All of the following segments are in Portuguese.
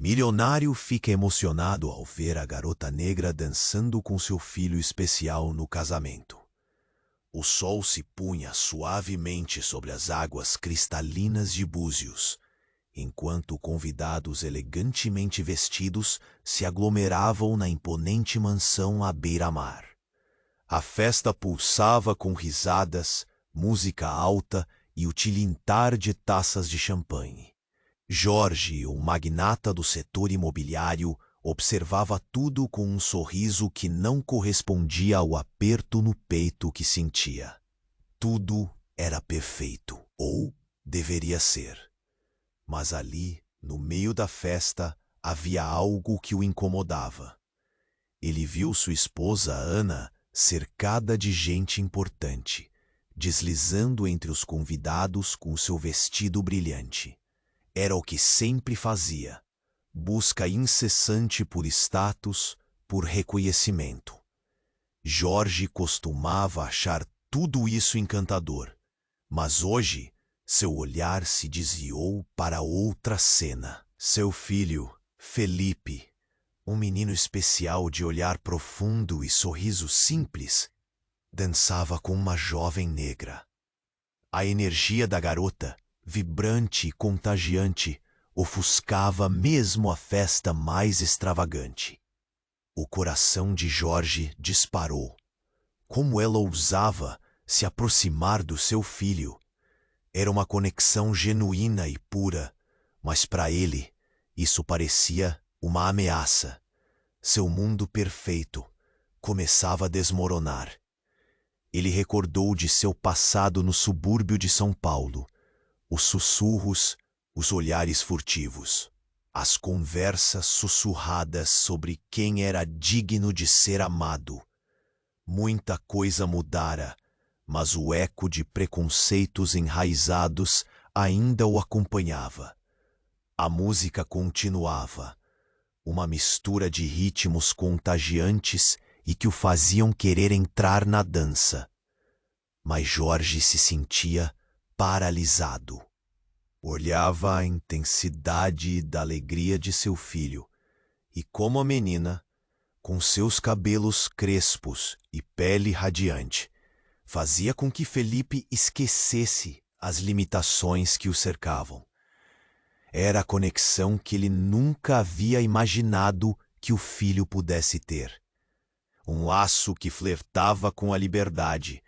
Milionário fica emocionado ao ver a garota negra dançando com seu filho especial no casamento. O sol se punha suavemente sobre as águas cristalinas de Búzios, enquanto convidados elegantemente vestidos se aglomeravam na imponente mansão à beira-mar. A festa pulsava com risadas, música alta e o tilintar de taças de champanhe. Jorge, o magnata do setor imobiliário, observava tudo com um sorriso que não correspondia ao aperto no peito que sentia. Tudo era perfeito, ou deveria ser. Mas ali, no meio da festa, havia algo que o incomodava. Ele viu sua esposa, Ana, cercada de gente importante, deslizando entre os convidados com seu vestido brilhante. Era o que sempre fazia, busca incessante por status, por reconhecimento. Jorge costumava achar tudo isso encantador, mas hoje seu olhar se desviou para outra cena. Seu filho, Felipe, um menino especial de olhar profundo e sorriso simples, dançava com uma jovem negra. A energia da garota, vibrante e contagiante, ofuscava mesmo a festa mais extravagante. O coração de Jorge disparou. Como ela ousava se aproximar do seu filho? Era uma conexão genuína e pura, mas para ele isso parecia uma ameaça. Seu mundo perfeito começava a desmoronar. Ele recordou de seu passado no subúrbio de São Paulo, os sussurros, os olhares furtivos, as conversas sussurradas sobre quem era digno de ser amado. Muita coisa mudara, mas o eco de preconceitos enraizados ainda o acompanhava. A música continuava, uma mistura de ritmos contagiantes e que o faziam querer entrar na dança. Mas Jorge se sentia paralisado. Olhava a intensidade da alegria de seu filho, e como a menina, com seus cabelos crespos e pele radiante, fazia com que Felipe esquecesse as limitações que o cercavam. Era a conexão que ele nunca havia imaginado que o filho pudesse ter. Um laço que flertava com a liberdade,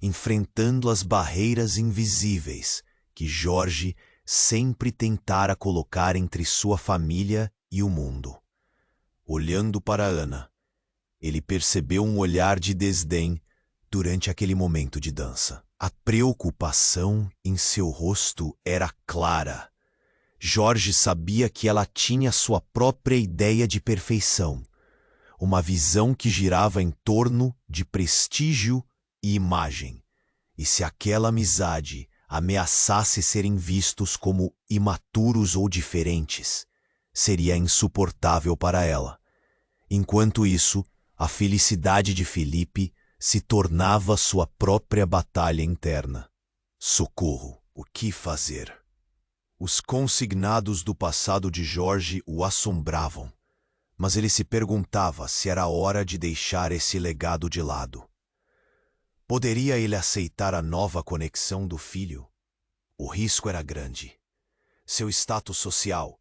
enfrentando as barreiras invisíveis que Jorge sempre tentara colocar entre sua família e o mundo. Olhando para Ana, ele percebeu um olhar de desdém durante aquele momento de dança. A preocupação em seu rosto era clara. Jorge sabia que ela tinha sua própria ideia de perfeição, uma visão que girava em torno de prestígio e imagem, e se aquela amizade ameaçasse serem vistos como imaturos ou diferentes, seria insuportável para ela. Enquanto isso, a felicidade de Felipe se tornava sua própria batalha interna. Socorro, o que fazer? Os consignados do passado de Jorge o assombravam, mas ele se perguntava se era hora de deixar esse legado de lado. Poderia ele aceitar a nova conexão do filho? O risco era grande. Seu status social,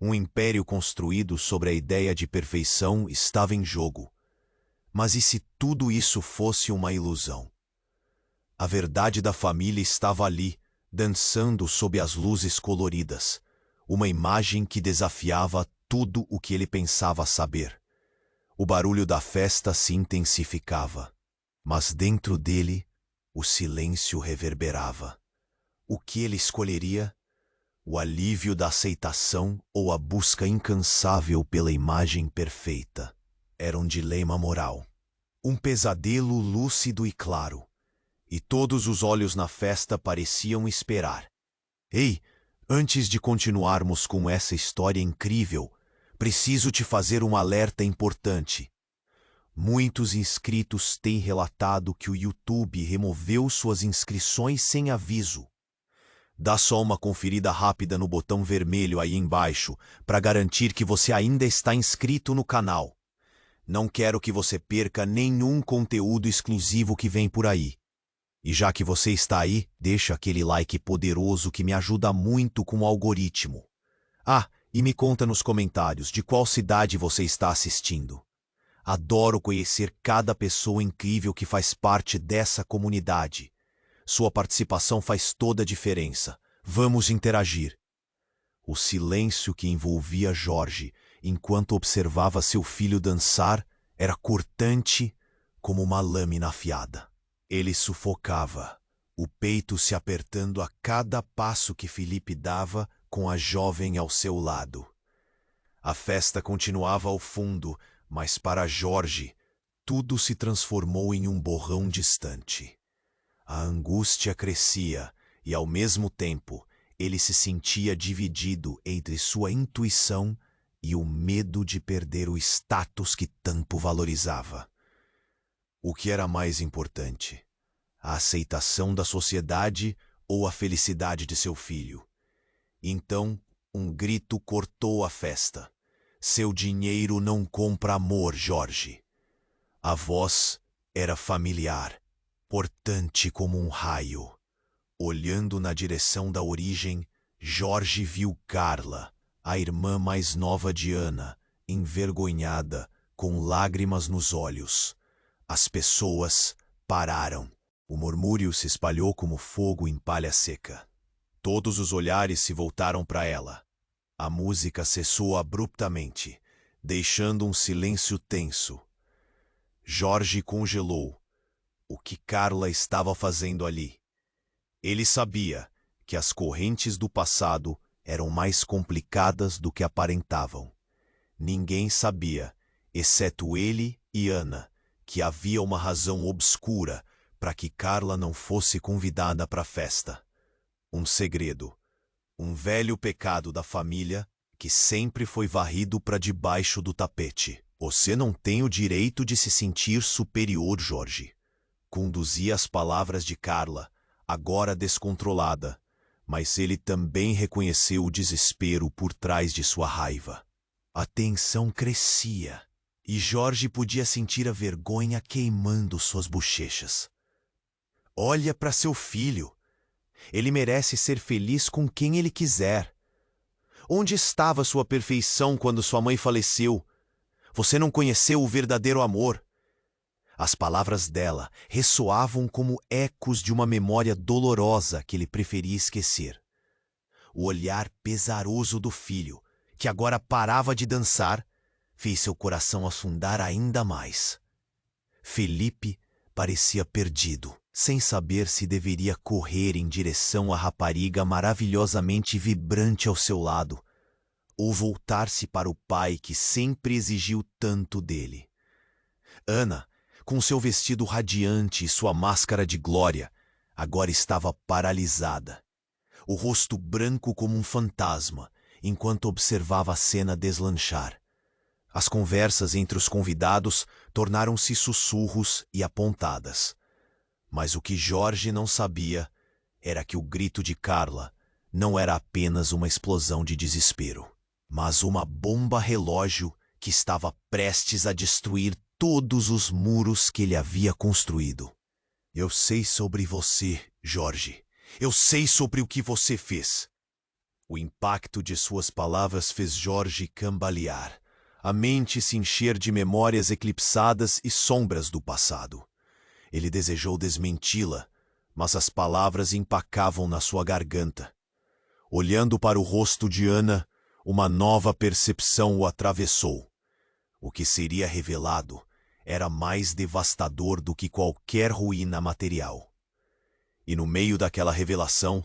um império construído sobre a ideia de perfeição, estava em jogo. Mas e se tudo isso fosse uma ilusão? A verdade da família estava ali, dançando sob as luzes coloridas, uma imagem que desafiava tudo o que ele pensava saber. O barulho da festa se intensificava, mas dentro dele o silêncio reverberava. O que ele escolheria? O alívio da aceitação ou a busca incansável pela imagem perfeita? Era um dilema moral. Um pesadelo lúcido e claro. E todos os olhos na festa pareciam esperar. Ei, antes de continuarmos com essa história incrível, preciso te fazer um alerta importante. Muitos inscritos têm relatado que o YouTube removeu suas inscrições sem aviso. Dá só uma conferida rápida no botão vermelho aí embaixo para garantir que você ainda está inscrito no canal. Não quero que você perca nenhum conteúdo exclusivo que vem por aí. E já que você está aí, deixa aquele like poderoso que me ajuda muito com o algoritmo. Ah, e me conta nos comentários de qual cidade você está assistindo. Adoro conhecer cada pessoa incrível que faz parte dessa comunidade. Sua participação faz toda a diferença. Vamos interagir. O silêncio que envolvia Jorge enquanto observava seu filho dançar era cortante como uma lâmina afiada. Ele sufocava, o peito se apertando a cada passo que Felipe dava com a jovem ao seu lado. A festa continuava ao fundo, mas para Jorge, tudo se transformou em um borrão distante. A angústia crescia e, ao mesmo tempo, ele se sentia dividido entre sua intuição e o medo de perder o status que tanto valorizava. O que era mais importante? A aceitação da sociedade ou a felicidade de seu filho? Então, um grito cortou a festa. Seu dinheiro não compra amor, Jorge. A voz era familiar, cortante como um raio. Olhando na direção da origem, Jorge viu Carla, a irmã mais nova de Ana, envergonhada, com lágrimas nos olhos. As pessoas pararam. O murmúrio se espalhou como fogo em palha seca. Todos os olhares se voltaram para ela. A música cessou abruptamente, deixando um silêncio tenso. Jorge congelou. O que Carla estava fazendo ali? Ele sabia que as correntes do passado eram mais complicadas do que aparentavam. Ninguém sabia, exceto ele e Ana, que havia uma razão obscura para que Carla não fosse convidada para a festa. Um segredo, um velho pecado da família que sempre foi varrido para debaixo do tapete. Você não tem o direito de se sentir superior, Jorge. Conduzia as palavras de Carla, agora descontrolada, mas ele também reconheceu o desespero por trás de sua raiva. A tensão crescia, e Jorge podia sentir a vergonha queimando suas bochechas. Olha para seu filho. Ele merece ser feliz com quem ele quiser. Onde estava sua perfeição quando sua mãe faleceu? Você não conheceu o verdadeiro amor. As palavras dela ressoavam como ecos de uma memória dolorosa que ele preferia esquecer. O olhar pesaroso do filho, que agora parava de dançar, fez seu coração afundar ainda mais. Felipe parecia perdido, sem saber se deveria correr em direção à rapariga maravilhosamente vibrante ao seu lado, ou voltar-se para o pai que sempre exigiu tanto dele. Ana, com seu vestido radiante e sua máscara de glória, agora estava paralisada, o rosto branco como um fantasma, enquanto observava a cena deslanchar. As conversas entre os convidados tornaram-se sussurros e apontadas. Mas o que Jorge não sabia era que o grito de Carla não era apenas uma explosão de desespero, mas uma bomba relógio que estava prestes a destruir todos os muros que ele havia construído. Eu sei sobre você, Jorge. Eu sei sobre o que você fez. O impacto de suas palavras fez Jorge cambalear, a mente se encher de memórias eclipsadas e sombras do passado. Ele desejou desmenti-la, mas as palavras empacavam na sua garganta. Olhando para o rosto de Ana, uma nova percepção o atravessou. O que seria revelado era mais devastador do que qualquer ruína material. E no meio daquela revelação,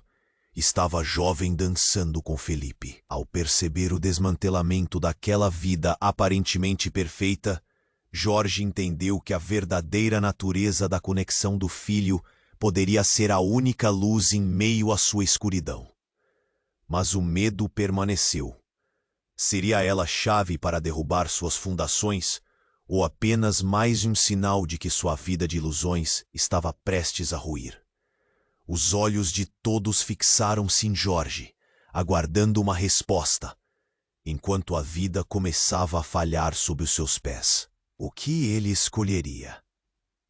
estava a jovem dançando com Felipe. Ao perceber o desmantelamento daquela vida aparentemente perfeita, Jorge entendeu que a verdadeira natureza da conexão do filho poderia ser a única luz em meio à sua escuridão. Mas o medo permaneceu. Seria ela a chave para derrubar suas fundações, ou apenas mais um sinal de que sua vida de ilusões estava prestes a ruir? Os olhos de todos fixaram-se em Jorge, aguardando uma resposta, enquanto a vida começava a falhar sob os seus pés. O que ele escolheria?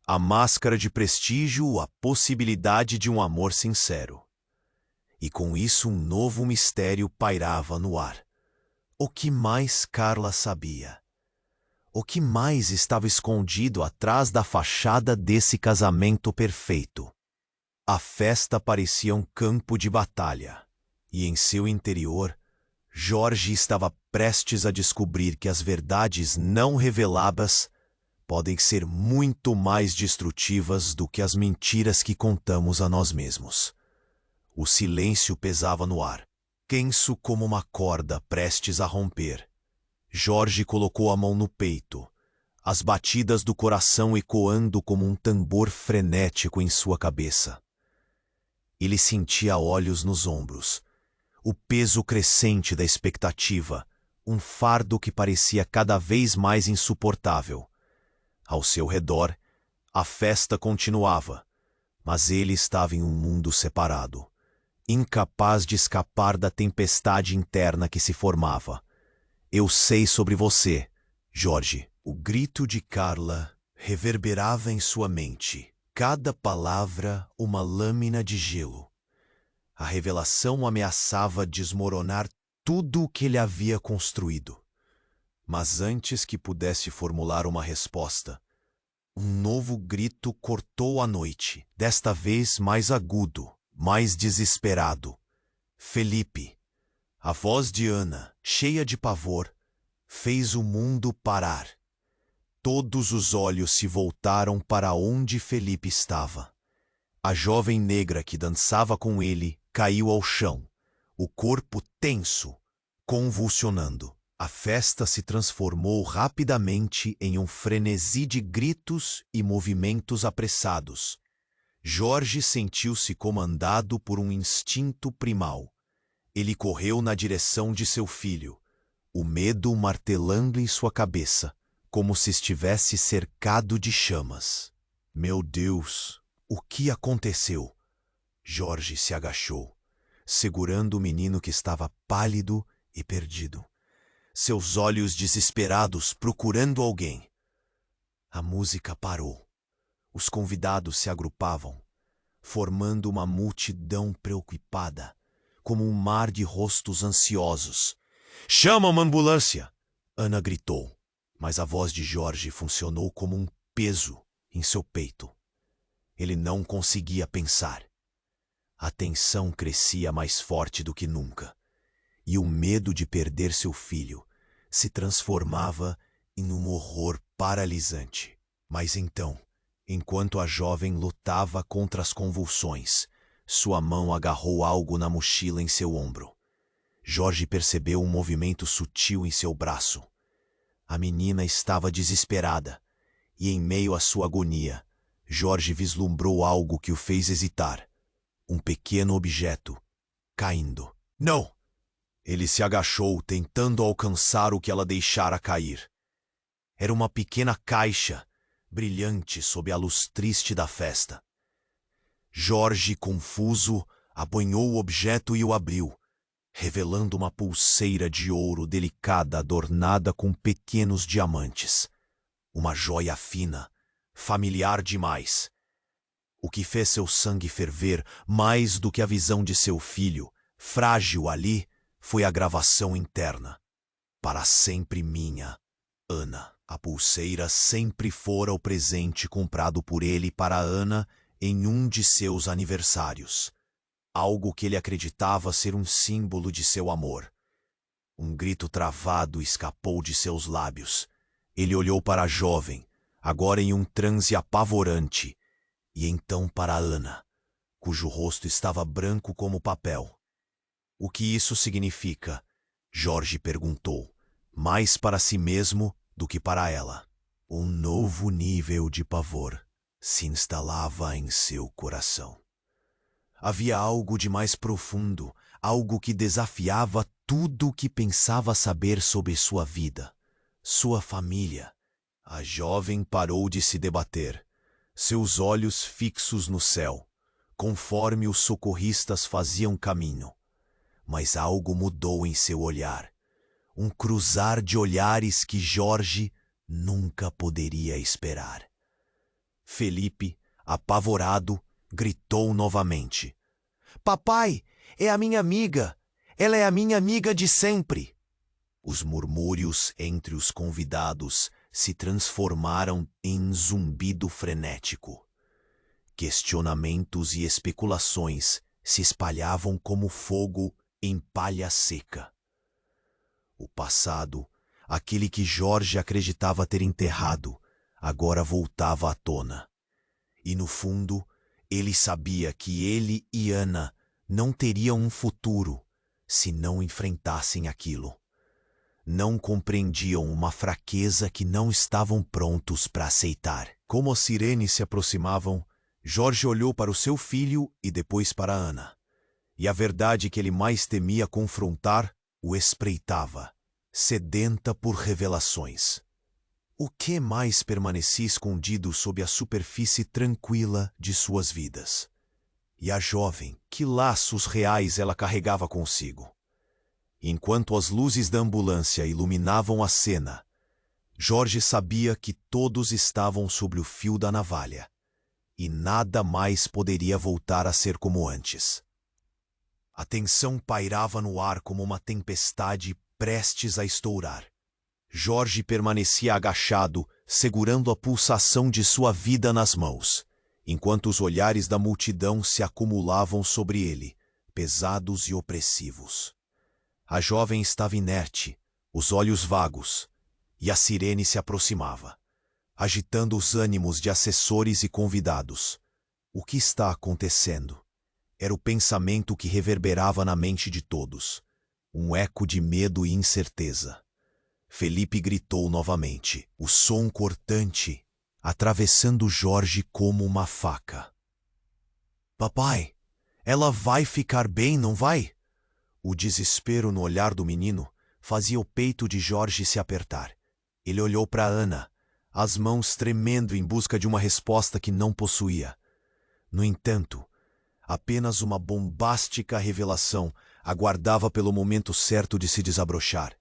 A máscara de prestígio ou a possibilidade de um amor sincero? E com isso um novo mistério pairava no ar. O que mais Carla sabia? O que mais estava escondido atrás da fachada desse casamento perfeito? A festa parecia um campo de batalha, e em seu interior, Jorge estava prestes a descobrir que as verdades não reveladas podem ser muito mais destrutivas do que as mentiras que contamos a nós mesmos. O silêncio pesava no ar, tenso como uma corda prestes a romper. Jorge colocou a mão no peito, as batidas do coração ecoando como um tambor frenético em sua cabeça. Ele sentia olhos nos ombros, o peso crescente da expectativa, um fardo que parecia cada vez mais insuportável. Ao seu redor, a festa continuava, mas ele estava em um mundo separado, incapaz de escapar da tempestade interna que se formava. Eu sei sobre você, Jorge. O grito de Carla reverberava em sua mente, cada palavra uma lâmina de gelo. A revelação ameaçava desmoronar tudo o que ele havia construído. Mas antes que pudesse formular uma resposta, um novo grito cortou a noite, desta vez mais agudo, mais desesperado. Felipe. A voz de Ana, cheia de pavor, fez o mundo parar. Todos os olhos se voltaram para onde Felipe estava. A jovem negra que dançava com ele caiu ao chão, o corpo tenso, convulsionando. A festa se transformou rapidamente em um frenesi de gritos e movimentos apressados. Jorge sentiu-se comandado por um instinto primal. Ele correu na direção de seu filho, o medo martelando em sua cabeça, como se estivesse cercado de chamas. Meu Deus, o que aconteceu? Jorge se agachou, segurando o menino que estava pálido e perdido, seus olhos desesperados procurando alguém. A música parou. Os convidados se agrupavam, formando uma multidão preocupada, como um mar de rostos ansiosos. "Chama uma ambulância!" Ana gritou, mas a voz de Jorge funcionou como um peso em seu peito. Ele não conseguia pensar. A tensão crescia mais forte do que nunca, e o medo de perder seu filho se transformava em um horror paralisante. Mas então, enquanto a jovem lutava contra as convulsões, sua mão agarrou algo na mochila em seu ombro. Jorge percebeu um movimento sutil em seu braço. A menina estava desesperada, e em meio à sua agonia, Jorge vislumbrou algo que o fez hesitar. Um pequeno objeto, caindo. Não! Ele se agachou, tentando alcançar o que ela deixara cair. Era uma pequena caixa, brilhante sob a luz triste da festa. Jorge, confuso, apanhou o objeto e o abriu, revelando uma pulseira de ouro delicada adornada com pequenos diamantes. Uma joia fina, familiar demais. O que fez seu sangue ferver mais do que a visão de seu filho, frágil ali, foi a gravação interna. Para sempre minha, Ana. A pulseira sempre fora o presente comprado por ele para Ana em um de seus aniversários. Algo que ele acreditava ser um símbolo de seu amor. Um grito travado escapou de seus lábios. Ele olhou para a jovem, agora em um transe apavorante, e então para Ana, cujo rosto estava branco como papel. O que isso significa? Jorge perguntou, mais para si mesmo do que para ela. Um novo nível de pavor se instalava em seu coração. Havia algo de mais profundo, algo que desafiava tudo o que pensava saber sobre sua vida, sua família. A jovem parou de se debater, seus olhos fixos no céu, conforme os socorristas faziam caminho. Mas algo mudou em seu olhar. Um cruzar de olhares que Jorge nunca poderia esperar. Felipe, apavorado, gritou novamente: "Papai, é a minha amiga! Ela é a minha amiga de sempre!" Os murmúrios entre os convidados se transformaram em zumbido frenético. Questionamentos e especulações se espalhavam como fogo em palha seca. O passado, aquele que Jorge acreditava ter enterrado, agora voltava à tona. E no fundo, ele sabia que ele e Ana não teriam um futuro se não enfrentassem aquilo. Não compreendiam uma fraqueza que não estavam prontos para aceitar. Como as sirenes se aproximavam, Jorge olhou para o seu filho e depois para Ana. E a verdade que ele mais temia confrontar o espreitava, sedenta por revelações. O que mais permanecia escondido sob a superfície tranquila de suas vidas? E a jovem, que laços reais ela carregava consigo? Enquanto as luzes da ambulância iluminavam a cena, Jorge sabia que todos estavam sobre o fio da navalha, e nada mais poderia voltar a ser como antes. A tensão pairava no ar como uma tempestade prestes a estourar. Jorge permanecia agachado, segurando a pulsação de sua vida nas mãos, enquanto os olhares da multidão se acumulavam sobre ele, pesados e opressivos. A jovem estava inerte, os olhos vagos, e a sirene se aproximava, agitando os ânimos de assessores e convidados. O que está acontecendo? Era o pensamento que reverberava na mente de todos, um eco de medo e incerteza. Felipe gritou novamente, o som cortante, atravessando Jorge como uma faca. "Papai, ela vai ficar bem, não vai?" O desespero no olhar do menino fazia o peito de Jorge se apertar. Ele olhou para Ana, as mãos tremendo em busca de uma resposta que não possuía. No entanto, apenas uma bombástica revelação aguardava pelo momento certo de se desabrochar.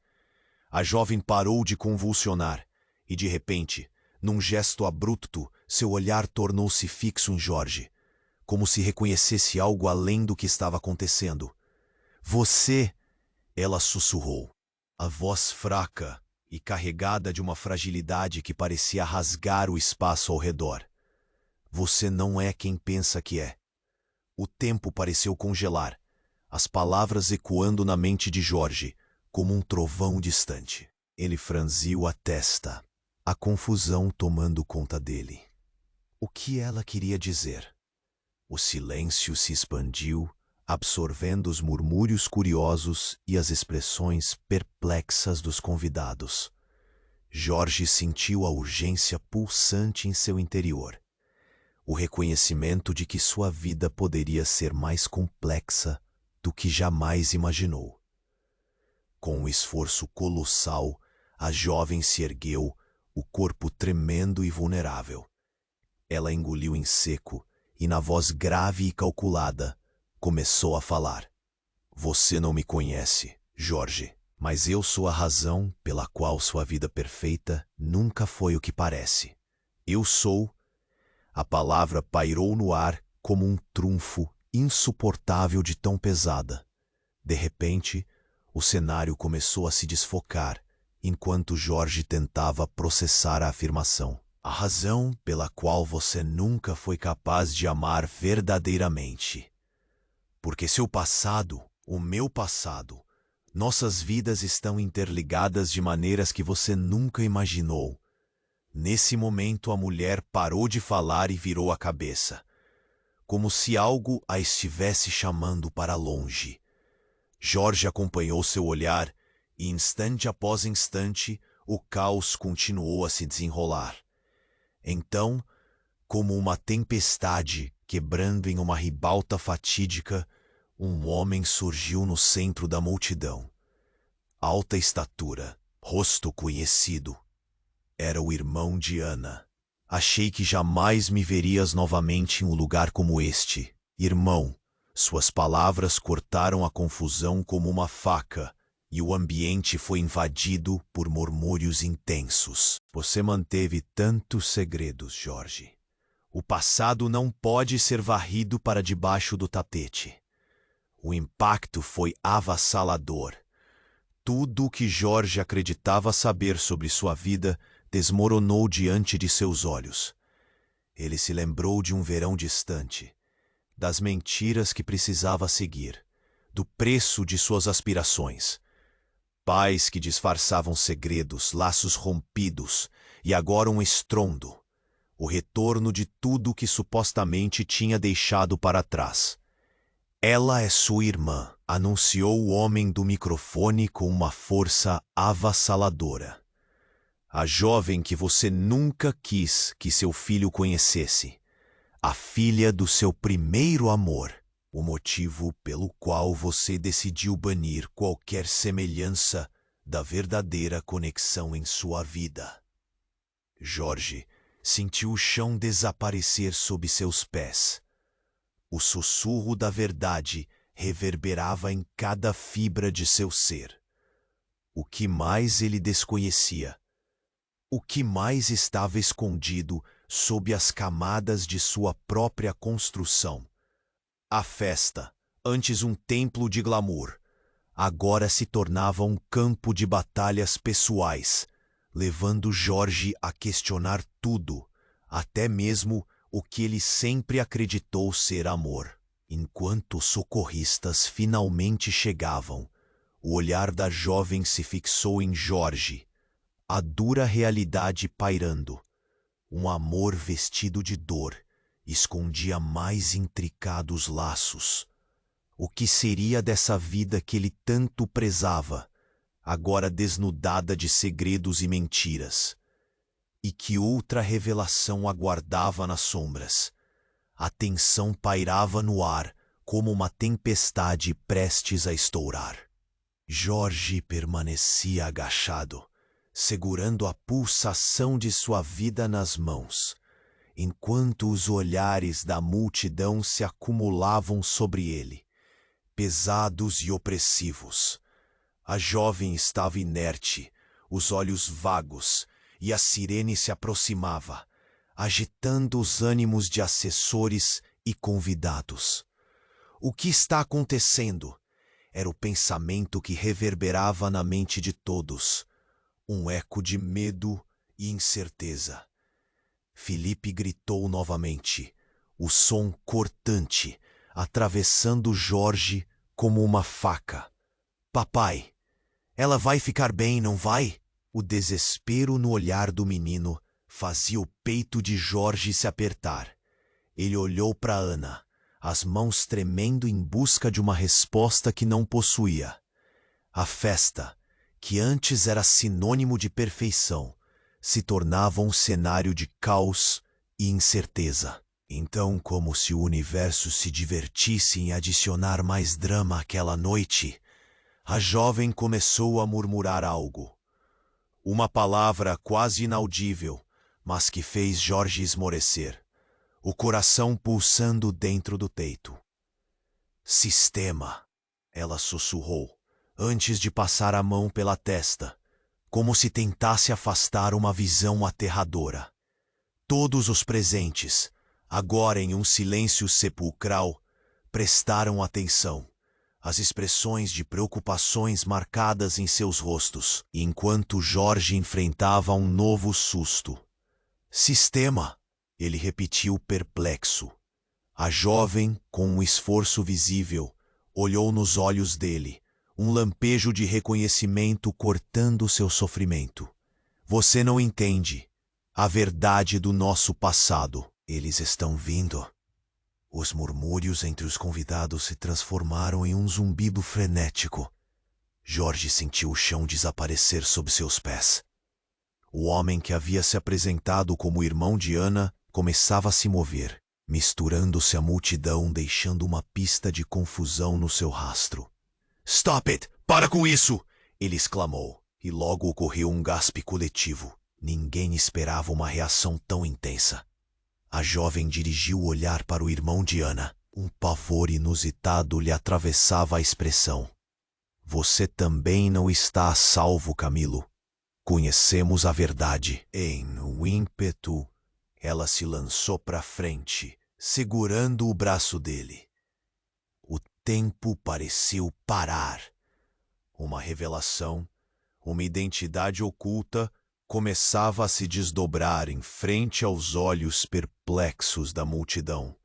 A jovem parou de convulsionar e, de repente, num gesto abrupto, seu olhar tornou-se fixo em Jorge, como se reconhecesse algo além do que estava acontecendo. "Você", ela sussurrou, a voz fraca e carregada de uma fragilidade que parecia rasgar o espaço ao redor. "Você não é quem pensa que é." O tempo pareceu congelar, as palavras ecoando na mente de Jorge, como um trovão distante. Ele franziu a testa, a confusão tomando conta dele. O que ela queria dizer? O silêncio se expandiu, absorvendo os murmúrios curiosos e as expressões perplexas dos convidados. Jorge sentiu a urgência pulsante em seu interior, o reconhecimento de que sua vida poderia ser mais complexa do que jamais imaginou. Com um esforço colossal, a jovem se ergueu, o corpo tremendo e vulnerável. Ela engoliu em seco e, na voz grave e calculada, começou a falar. "Você não me conhece, Jorge, mas eu sou a razão pela qual sua vida perfeita nunca foi o que parece. Eu sou..." A palavra pairou no ar como um trunfo insuportável de tão pesada. De repente, o cenário começou a se desfocar, enquanto Jorge tentava processar a afirmação. "A razão pela qual você nunca foi capaz de amar verdadeiramente. Porque seu passado, o meu passado, nossas vidas estão interligadas de maneiras que você nunca imaginou." Nesse momento a mulher parou de falar e virou a cabeça, como se algo a estivesse chamando para longe. Jorge acompanhou seu olhar e, instante após instante, o caos continuou a se desenrolar. Então, como uma tempestade quebrando em uma ribalta fatídica, um homem surgiu no centro da multidão. Alta estatura, rosto conhecido. Era o irmão de Ana. "Achei que jamais me verias novamente em um lugar como este." Irmão, suas palavras cortaram a confusão como uma faca, e o ambiente foi invadido por murmúrios intensos. Você manteve tantos segredos, Jorge. O passado não pode ser varrido para debaixo do tapete. O impacto foi avassalador. Tudo o que Jorge acreditava saber sobre sua vida desmoronou diante de seus olhos. Ele se lembrou de um verão distante, das mentiras que precisava seguir, do preço de suas aspirações. Pais que disfarçavam segredos, laços rompidos, e agora um estrondo. O retorno de tudo que supostamente tinha deixado para trás. Ela é sua irmã, anunciou o homem do microfone com uma força avassaladora. A jovem que você nunca quis que seu filho conhecesse. A filha do seu primeiro amor. O motivo pelo qual você decidiu banir qualquer semelhança da verdadeira conexão em sua vida. Jorge sentiu o chão desaparecer sob seus pés. O sussurro da verdade reverberava em cada fibra de seu ser. O que mais ele desconhecia? O que mais estava escondido sob as camadas de sua própria construção? A festa, antes um templo de glamour, agora se tornava um campo de batalhas pessoais, levando Jorge a questionar tudo, até mesmo o que ele sempre acreditou ser amor. Enquanto os socorristas finalmente chegavam, o olhar da jovem se fixou em Jorge, a dura realidade pairando. Um amor vestido de dor escondia mais intricados laços. O que seria dessa vida que ele tanto prezava, agora desnudada de segredos e mentiras? E que outra revelação aguardava nas sombras? A tensão pairava no ar como uma tempestade prestes a estourar. Jorge permanecia agachado, segurando a pulsação de sua vida nas mãos, enquanto os olhares da multidão se acumulavam sobre ele, pesados e opressivos. A jovem estava inerte, os olhos vagos, e a sirene se aproximava, agitando os ânimos de assessores e convidados. O que está acontecendo? Era o pensamento que reverberava na mente de todos, um eco de medo e incerteza. Felipe gritou novamente, o som cortante, atravessando Jorge como uma faca. Papai, ela vai ficar bem, não vai? O desespero no olhar do menino fazia o peito de Jorge se apertar. Ele olhou para Ana, as mãos tremendo em busca de uma resposta que não possuía. A festa, que antes era sinônimo de perfeição, se tornava um cenário de caos e incerteza. Então, como se o universo se divertisse em adicionar mais drama àquela noite, a jovem começou a murmurar algo. Uma palavra quase inaudível, mas que fez Jorge esmorecer, o coração pulsando dentro do peito. Sistema, ela sussurrou, antes de passar a mão pela testa, como se tentasse afastar uma visão aterradora. Todos os presentes, agora em um silêncio sepulcral, prestaram atenção. As expressões de preocupações marcadas em seus rostos, enquanto Jorge enfrentava um novo susto. Sistema, ele repetiu perplexo. A jovem, com um esforço visível, olhou nos olhos dele, um lampejo de reconhecimento cortando seu sofrimento. Você não entende a verdade do nosso passado. Eles estão vindo. Os murmúrios entre os convidados se transformaram em um zumbido frenético. Jorge sentiu o chão desaparecer sob seus pés. O homem que havia se apresentado como irmão de Ana começava a se mover, misturando-se à multidão, deixando uma pista de confusão no seu rastro. "Stop it! Para com isso!" ele exclamou, e logo ocorreu um gaspe coletivo. Ninguém esperava uma reação tão intensa. A jovem dirigiu o olhar para o irmão de Ana. Um pavor inusitado lhe atravessava a expressão. Você também não está a salvo, Camilo. Conhecemos a verdade. Em um ímpeto, ela se lançou para frente, segurando o braço dele. O tempo pareceu parar. Uma revelação, uma identidade oculta, começava a se desdobrar em frente aos olhos perplexos da multidão.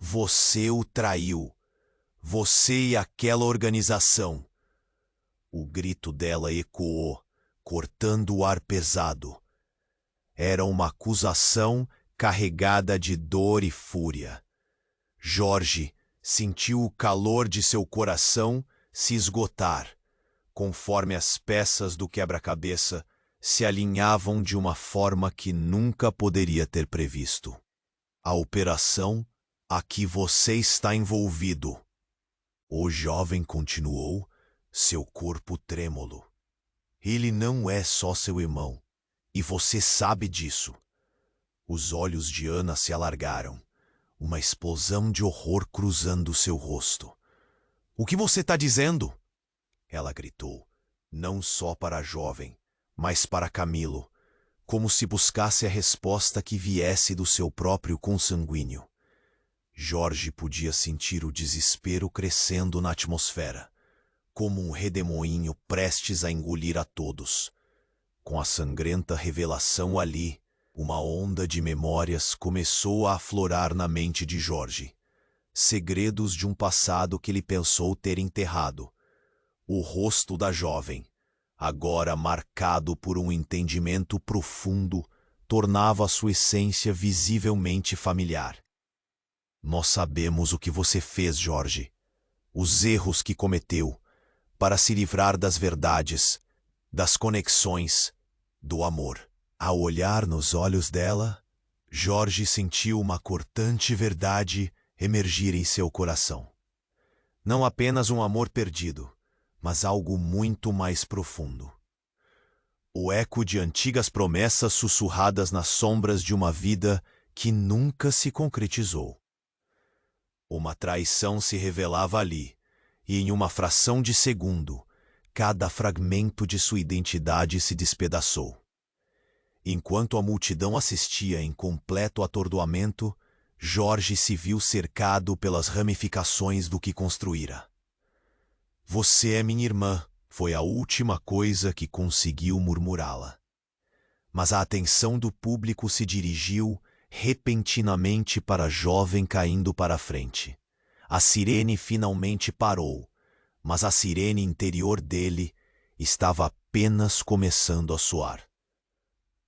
Você o traiu. Você e aquela organização. O grito dela ecoou, cortando o ar pesado. Era uma acusação carregada de dor e fúria. Jorge sentiu o calor de seu coração se esgotar, conforme as peças do quebra-cabeça se alinhavam de uma forma que nunca poderia ter previsto. A operação a que você está envolvido. O jovem continuou, seu corpo trêmulo. Ele não é só seu irmão, e você sabe disso. Os olhos de Ana se alargaram, uma explosão de horror cruzando seu rosto. O que você está dizendo? Ela gritou, não só para a jovem, mas para Camilo, como se buscasse a resposta que viesse do seu próprio consanguíneo. Jorge podia sentir o desespero crescendo na atmosfera, como um redemoinho prestes a engolir a todos. Com a sangrenta revelação ali, uma onda de memórias começou a aflorar na mente de Jorge. Segredos de um passado que ele pensou ter enterrado. O rosto da jovem, agora marcado por um entendimento profundo, tornava a sua essência visivelmente familiar. Nós sabemos o que você fez, Jorge, os erros que cometeu, para se livrar das verdades, das conexões, do amor. Ao olhar nos olhos dela, Jorge sentiu uma cortante verdade emergir em seu coração. Não apenas um amor perdido, mas algo muito mais profundo. O eco de antigas promessas sussurradas nas sombras de uma vida que nunca se concretizou. Uma traição se revelava ali, e em uma fração de segundo, cada fragmento de sua identidade se despedaçou. Enquanto a multidão assistia em completo atordoamento, Jorge se viu cercado pelas ramificações do que construíra. Você é minha irmã, foi a última coisa que conseguiu murmurá-la. Mas a atenção do público se dirigiu repentinamente para a jovem caindo para a frente. A sirene finalmente parou, mas a sirene interior dele estava apenas começando a soar.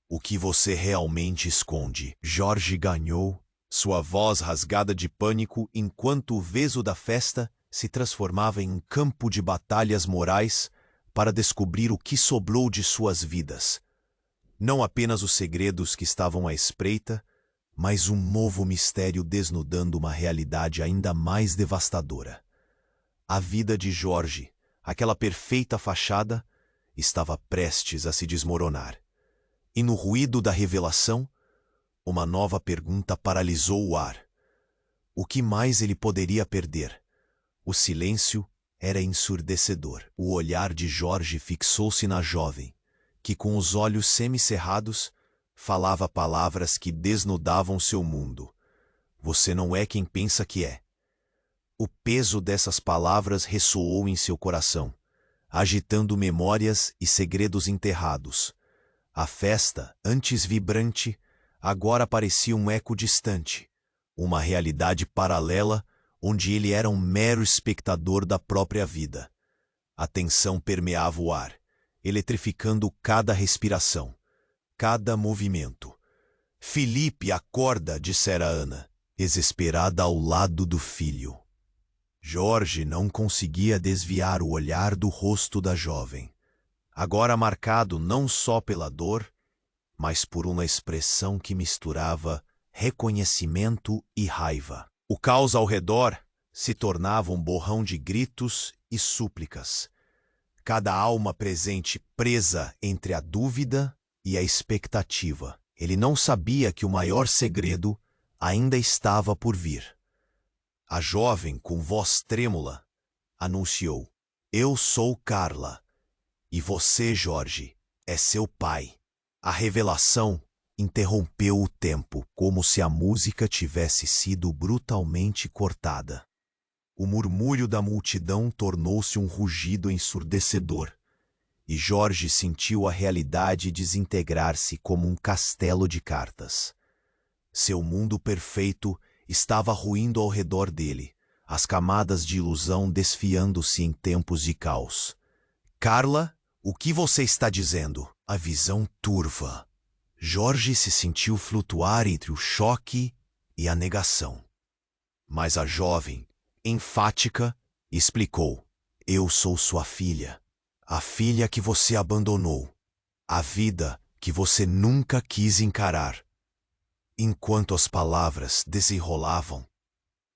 O que você realmente esconde? Jorge ganhou, sua voz rasgada de pânico enquanto o veso da festa se transformava em um campo de batalhas morais para descobrir o que sobrou de suas vidas. Não apenas os segredos que estavam à espreita, mas um novo mistério desnudando uma realidade ainda mais devastadora. A vida de Jorge, aquela perfeita fachada, estava prestes a se desmoronar. E no ruído da revelação, uma nova pergunta paralisou o ar. O que mais ele poderia perder? O silêncio era ensurdecedor. O olhar de Jorge fixou-se na jovem, que com os olhos semicerrados, falava palavras que desnudavam seu mundo. Você não é quem pensa que é. O peso dessas palavras ressoou em seu coração, agitando memórias e segredos enterrados. A festa, antes vibrante, agora parecia um eco distante, uma realidade paralela onde ele era um mero espectador da própria vida. A tensão permeava o ar, eletrificando cada respiração, cada movimento. Felipe, acorda, dissera Ana, desesperada ao lado do filho. Jorge não conseguia desviar o olhar do rosto da jovem, agora marcado não só pela dor, mas por uma expressão que misturava reconhecimento e raiva. O caos ao redor se tornava um borrão de gritos e súplicas, cada alma presente presa entre a dúvida e a expectativa. Ele não sabia que o maior segredo ainda estava por vir. A jovem, com voz trêmula, anunciou: Eu sou Carla, e você, Jorge, é seu pai. A revelação interrompeu o tempo, como se a música tivesse sido brutalmente cortada. O murmúrio da multidão tornou-se um rugido ensurdecedor, e Jorge sentiu a realidade desintegrar-se como um castelo de cartas. Seu mundo perfeito estava ruindo ao redor dele, as camadas de ilusão desfiando-se em tempos de caos. Carla, o que você está dizendo? A visão turva. Jorge se sentiu flutuar entre o choque e a negação. Mas a jovem, enfática, explicou: Eu sou sua filha, a filha que você abandonou, a vida que você nunca quis encarar. Enquanto as palavras desenrolavam,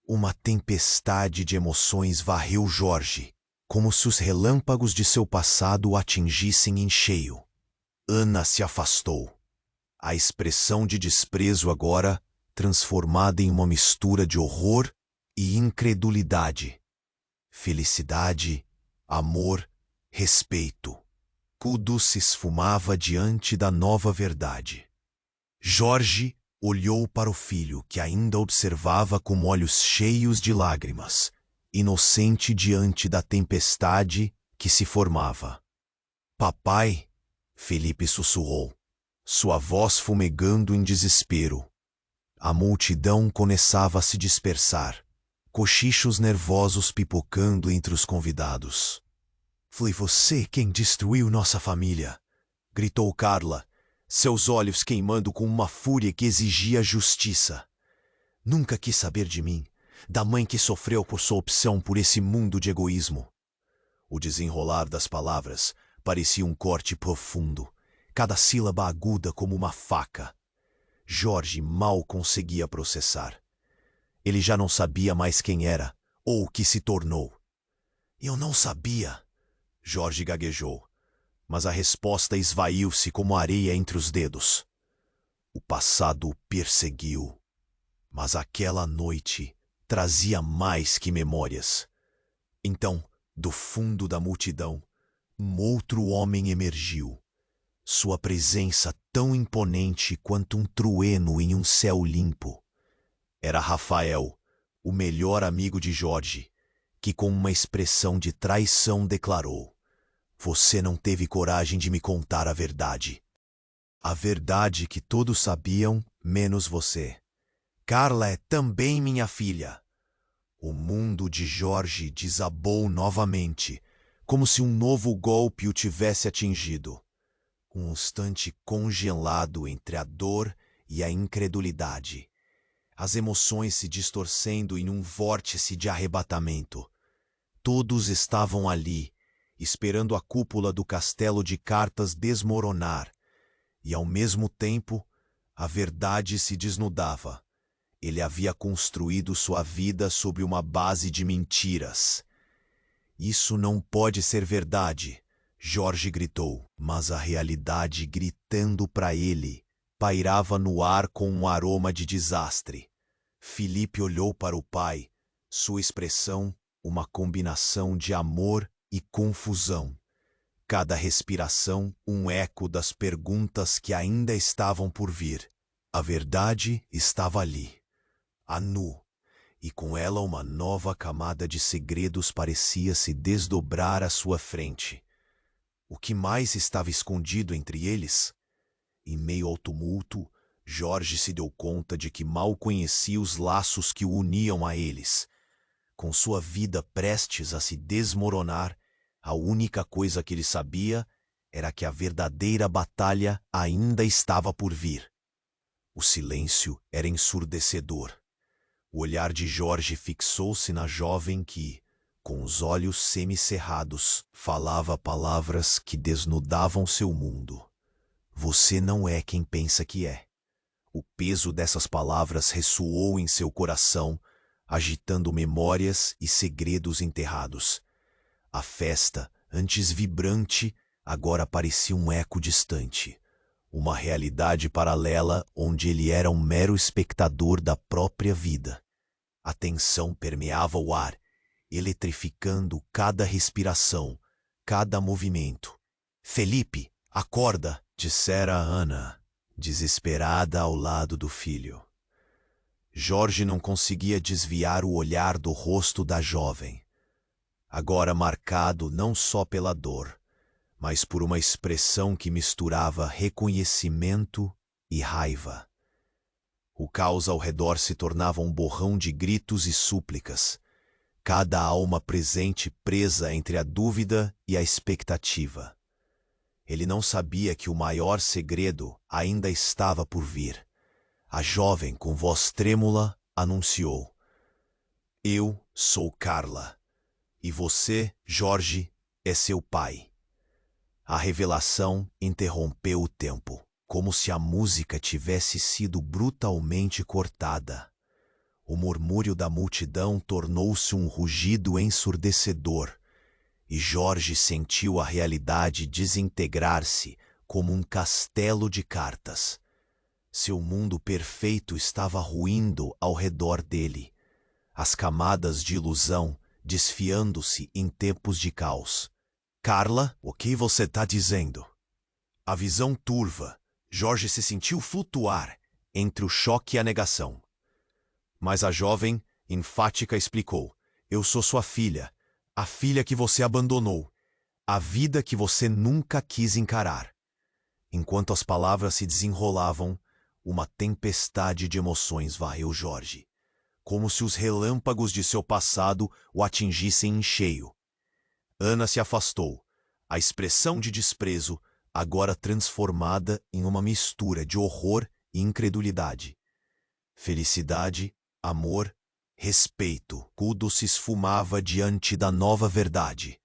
uma tempestade de emoções varreu Jorge, como se os relâmpagos de seu passado o atingissem em cheio. Ana se afastou, a expressão de desprezo agora transformada em uma mistura de horror e incredulidade. Felicidade, amor, respeito. Tudo se esfumava diante da nova verdade. Jorge olhou para o filho, que ainda observava com olhos cheios de lágrimas, inocente diante da tempestade que se formava. Papai, Felipe sussurrou, sua voz fumegando em desespero. A multidão começava a se dispersar, cochichos nervosos pipocando entre os convidados. Foi você quem destruiu nossa família, gritou Carla, seus olhos queimando com uma fúria que exigia justiça. Nunca quis saber de mim, da mãe que sofreu por sua opção por esse mundo de egoísmo. O desenrolar das palavras parecia um corte profundo, cada sílaba aguda como uma faca. Jorge mal conseguia processar. Ele já não sabia mais quem era ou o que se tornou. Eu não sabia, Jorge gaguejou, mas a resposta esvaiu-se como areia entre os dedos. O passado o perseguiu, mas aquela noite trazia mais que memórias. Então, do fundo da multidão, um outro homem emergiu. Sua presença tão imponente quanto um trueno em um céu limpo. Era Rafael, o melhor amigo de Jorge, que com uma expressão de traição declarou: Você não teve coragem de me contar a verdade. A verdade que todos sabiam, menos você. Carla é também minha filha. O mundo de Jorge desabou novamente, como se um novo golpe o tivesse atingido. Um instante congelado entre a dor e a incredulidade. As emoções se distorcendo em um vórtice de arrebatamento. Todos estavam ali, esperando a cúpula do castelo de cartas desmoronar, e ao mesmo tempo a verdade se desnudava. Ele havia construído sua vida sobre uma base de mentiras. Isso não pode ser verdade, Jorge gritou, mas a realidade gritando para ele pairava no ar com um aroma de desastre. Felipe olhou para o pai, sua expressão uma combinação de amor e confusão. Cada respiração um eco das perguntas que ainda estavam por vir. A verdade estava ali, a nu, e com ela uma nova camada de segredos parecia se desdobrar à sua frente. O que mais estava escondido entre eles? Em meio ao tumulto, Jorge se deu conta de que mal conhecia os laços que o uniam a eles. Com sua vida prestes a se desmoronar, a única coisa que ele sabia era que a verdadeira batalha ainda estava por vir. O silêncio era ensurdecedor. O olhar de Jorge fixou-se na jovem que, com os olhos semicerrados, falava palavras que desnudavam seu mundo. Você não é quem pensa que é. O peso dessas palavras ressoou em seu coração, agitando memórias e segredos enterrados. A festa, antes vibrante, agora parecia um eco distante. Uma realidade paralela onde ele era um mero espectador da própria vida. A tensão permeava o ar, eletrificando cada respiração, cada movimento. Felipe, acorda, dissera Ana, desesperada ao lado do filho. Jorge não conseguia desviar o olhar do rosto da jovem, agora marcado não só pela dor, mas por uma expressão que misturava reconhecimento e raiva. O caos ao redor se tornava um borrão de gritos e súplicas, cada alma presente presa entre a dúvida e a expectativa. Ele não sabia que o maior segredo ainda estava por vir. A jovem, com voz trêmula, anunciou: Eu sou Carla, e você, Jorge, é seu pai. A revelação interrompeu o tempo, como se a música tivesse sido brutalmente cortada. O murmúrio da multidão tornou-se um rugido ensurdecedor, e Jorge sentiu a realidade desintegrar-se como um castelo de cartas. Seu mundo perfeito estava ruindo ao redor dele, as camadas de ilusão desfiando-se em tempos de caos. Carla, o que você está dizendo? A visão turva, Jorge se sentiu flutuar entre o choque e a negação. Mas a jovem, enfática, explicou: Eu sou sua filha, a filha que você abandonou, a vida que você nunca quis encarar. Enquanto as palavras se desenrolavam, uma tempestade de emoções varreu Jorge, como se os relâmpagos de seu passado o atingissem em cheio. Ana se afastou, a expressão de desprezo agora transformada em uma mistura de horror e incredulidade. Felicidade, amor, respeito, tudo se esfumava diante da nova verdade.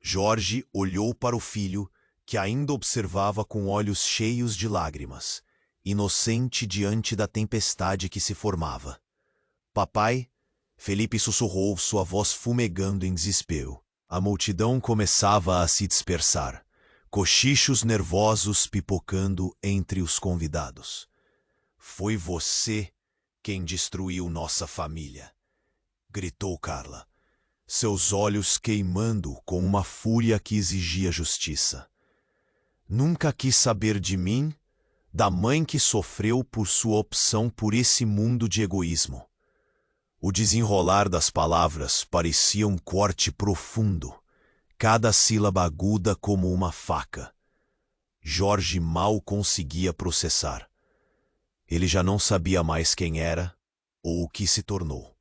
Jorge olhou para o filho, que ainda observava com olhos cheios de lágrimas, inocente diante da tempestade que se formava. Papai, Felipe sussurrou, sua voz fumegando em desespero. A multidão começava a se dispersar, cochichos nervosos pipocando entre os convidados. Foi você quem destruiu nossa família, gritou Carla, seus olhos queimando com uma fúria que exigia justiça. Nunca quis saber de mim, da mãe que sofreu por sua opção por esse mundo de egoísmo. O desenrolar das palavras parecia um corte profundo, cada sílaba aguda como uma faca. Jorge mal conseguia processar. Ele já não sabia mais quem era ou o que se tornou.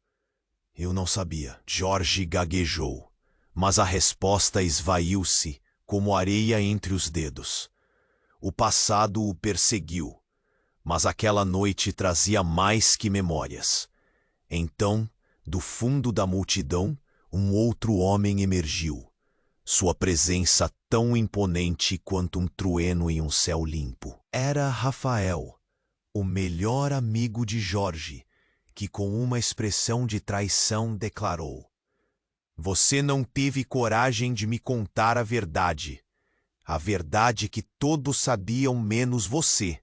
Eu não sabia, Jorge gaguejou, mas a resposta esvaiu-se como areia entre os dedos. O passado o perseguiu, mas aquela noite trazia mais que memórias. Então, do fundo da multidão, um outro homem emergiu, sua presença tão imponente quanto um trueno em um céu limpo. Era Rafael, o melhor amigo de Jorge, que com uma expressão de traição declarou: Você não teve coragem de me contar a verdade que todos sabiam menos você.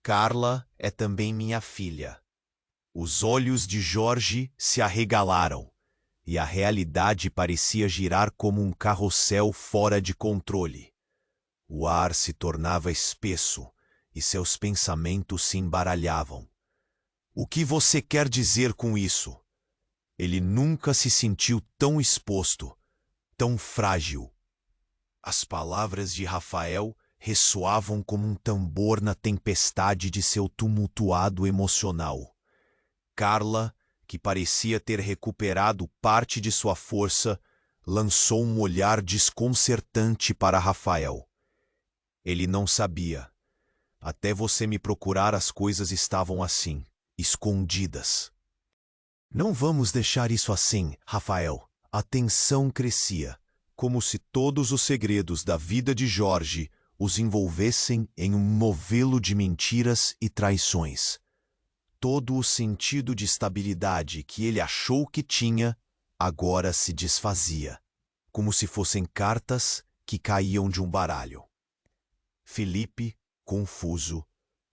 Carla é também minha filha. Os olhos de Jorge se arregalaram, e a realidade parecia girar como um carrossel fora de controle. O ar se tornava espesso, e seus pensamentos se embaralhavam. O que você quer dizer com isso? Ele nunca se sentiu tão exposto, tão frágil. As palavras de Rafael ressoavam como um tambor na tempestade de seu tumultuado emocional. Carla, que parecia ter recuperado parte de sua força, lançou um olhar desconcertante para Rafael. Ele não sabia. Até você me procurar, as coisas estavam assim, escondidas. Não vamos deixar isso assim, Rafael. A tensão crescia, como se todos os segredos da vida de Jorge os envolvessem em um novelo de mentiras e traições. Todo o sentido de estabilidade que ele achou que tinha, agora se desfazia, como se fossem cartas que caíam de um baralho. Felipe, confuso,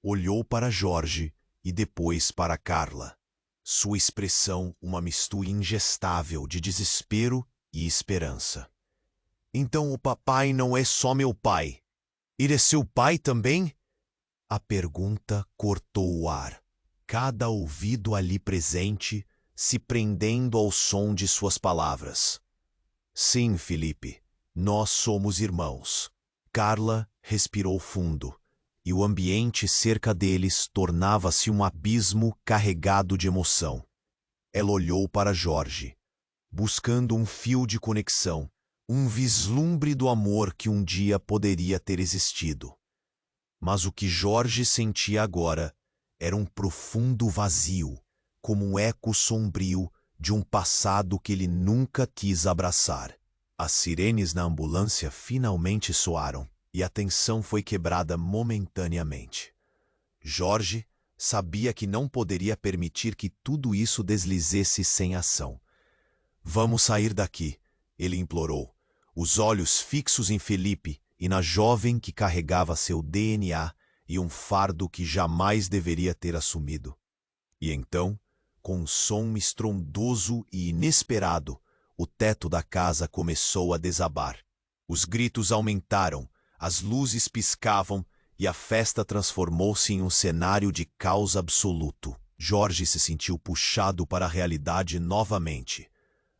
olhou para Jorge e depois para Carla. sua expressão uma mistura ingestável de desespero e esperança. Então o papai não é só meu pai. Ele é seu pai também? A pergunta cortou o ar. Cada ouvido ali presente se prendendo ao som de suas palavras. Sim, Felipe, nós somos irmãos. Carla respirou fundo, e o ambiente cerca deles tornava-se um abismo carregado de emoção. Ela olhou para Jorge, buscando um fio de conexão, um vislumbre do amor que um dia poderia ter existido. Mas o que Jorge sentia agora era um profundo vazio, como um eco sombrio de um passado que ele nunca quis abraçar. As sirenes na ambulância finalmente soaram e a tensão foi quebrada momentaneamente. Jorge sabia que não poderia permitir que tudo isso deslizesse sem ação. Vamos sair daqui, ele implorou, os olhos fixos em Felipe e na jovem que carregava seu DNA e um fardo que jamais deveria ter assumido. E então, com um som estrondoso e inesperado, o teto da casa começou a desabar. Os gritos aumentaram, as luzes piscavam e a festa transformou-se em um cenário de caos absoluto. Jorge se sentiu puxado para a realidade novamente.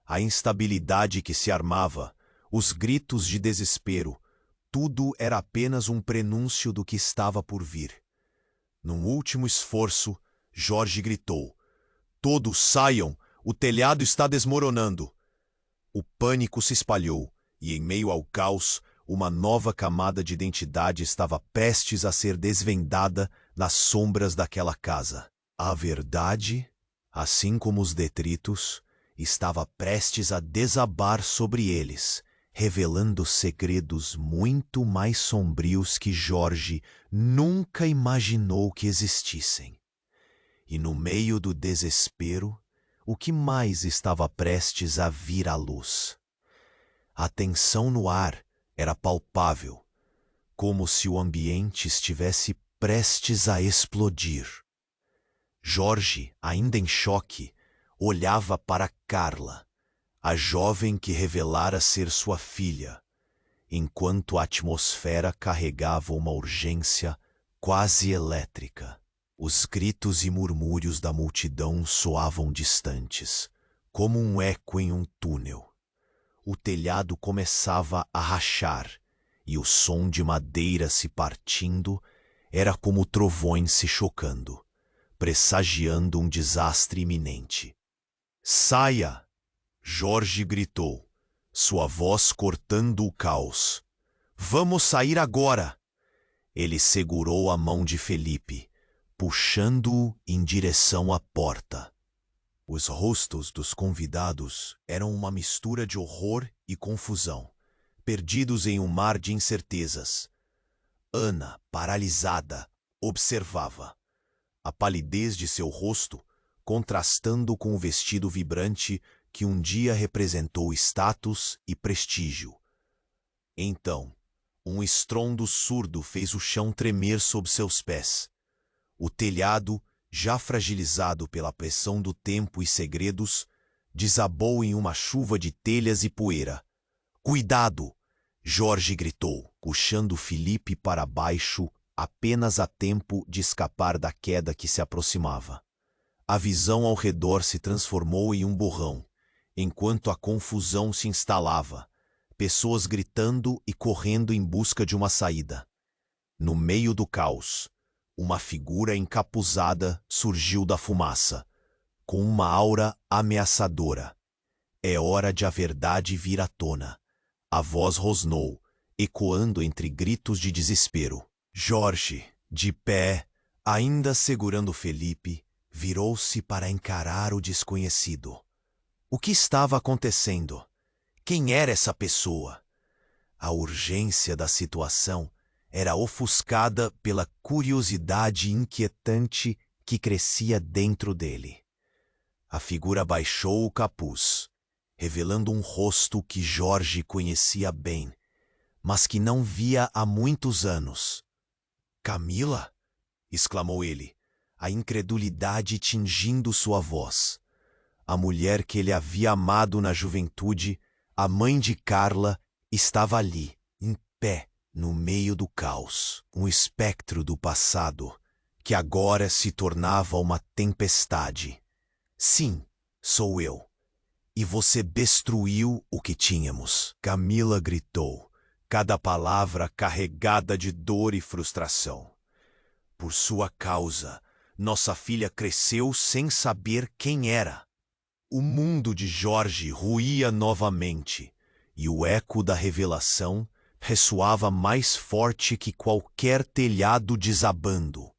A instabilidade que se armava, os gritos de desespero, tudo era apenas um prenúncio do que estava por vir. Num último esforço, Jorge gritou: "Todos saiam! O telhado está desmoronando!" O pânico se espalhou, e em meio ao caos, uma nova camada de identidade estava prestes a ser desvendada nas sombras daquela casa. A verdade, assim como os detritos, estava prestes a desabar sobre eles, revelando segredos muito mais sombrios que Jorge nunca imaginou que existissem. E no meio do desespero, o que mais estava prestes a vir à luz? A tensão no ar era palpável, como se o ambiente estivesse prestes a explodir. Jorge, ainda em choque, olhava para Carla, a jovem que revelara ser sua filha, enquanto a atmosfera carregava uma urgência quase elétrica. Os gritos e murmúrios da multidão soavam distantes, como um eco em um túnel. O telhado começava a rachar, e o som de madeira se partindo era como trovões se chocando, pressagiando um desastre iminente. "Saia!" Jorge gritou, sua voz cortando o caos. "Vamos sair agora!" Ele segurou a mão de Felipe, puxando-o em direção à porta. Os rostos dos convidados eram uma mistura de horror e confusão, perdidos em um mar de incertezas. Ana, paralisada, observava. A palidez de seu rosto, contrastando com o vestido vibrante que um dia representou status e prestígio. Então, um estrondo surdo fez o chão tremer sob seus pés. O telhado, já fragilizado pela pressão do tempo e segredos, desabou em uma chuva de telhas e poeira. "Cuidado!" Jorge gritou, puxando Felipe para baixo apenas a tempo de escapar da queda que se aproximava. A visão ao redor se transformou em um borrão, enquanto a confusão se instalava, pessoas gritando e correndo em busca de uma saída. No meio do caos, uma figura encapuzada surgiu da fumaça, com uma aura ameaçadora. "É hora de a verdade vir à tona." A voz rosnou, ecoando entre gritos de desespero. Jorge, de pé, ainda segurando Felipe, virou-se para encarar o desconhecido. O que estava acontecendo? Quem era essa pessoa? A urgência da situação era ofuscada pela curiosidade inquietante que crescia dentro dele. A figura baixou o capuz, revelando um rosto que Jorge conhecia bem, mas que não via há muitos anos. "Camila?" exclamou ele, a incredulidade tingindo sua voz. A mulher que ele havia amado na juventude, a mãe de Carla, estava ali, em pé, no meio do caos. Um espectro do passado, que agora se tornava uma tempestade. Sim, sou eu. E você destruiu o que tínhamos. Camila gritou, cada palavra carregada de dor e frustração. Por sua causa, nossa filha cresceu sem saber quem era. O mundo de Jorge ruía novamente, e o eco da revelação ressoava mais forte que qualquer telhado desabando.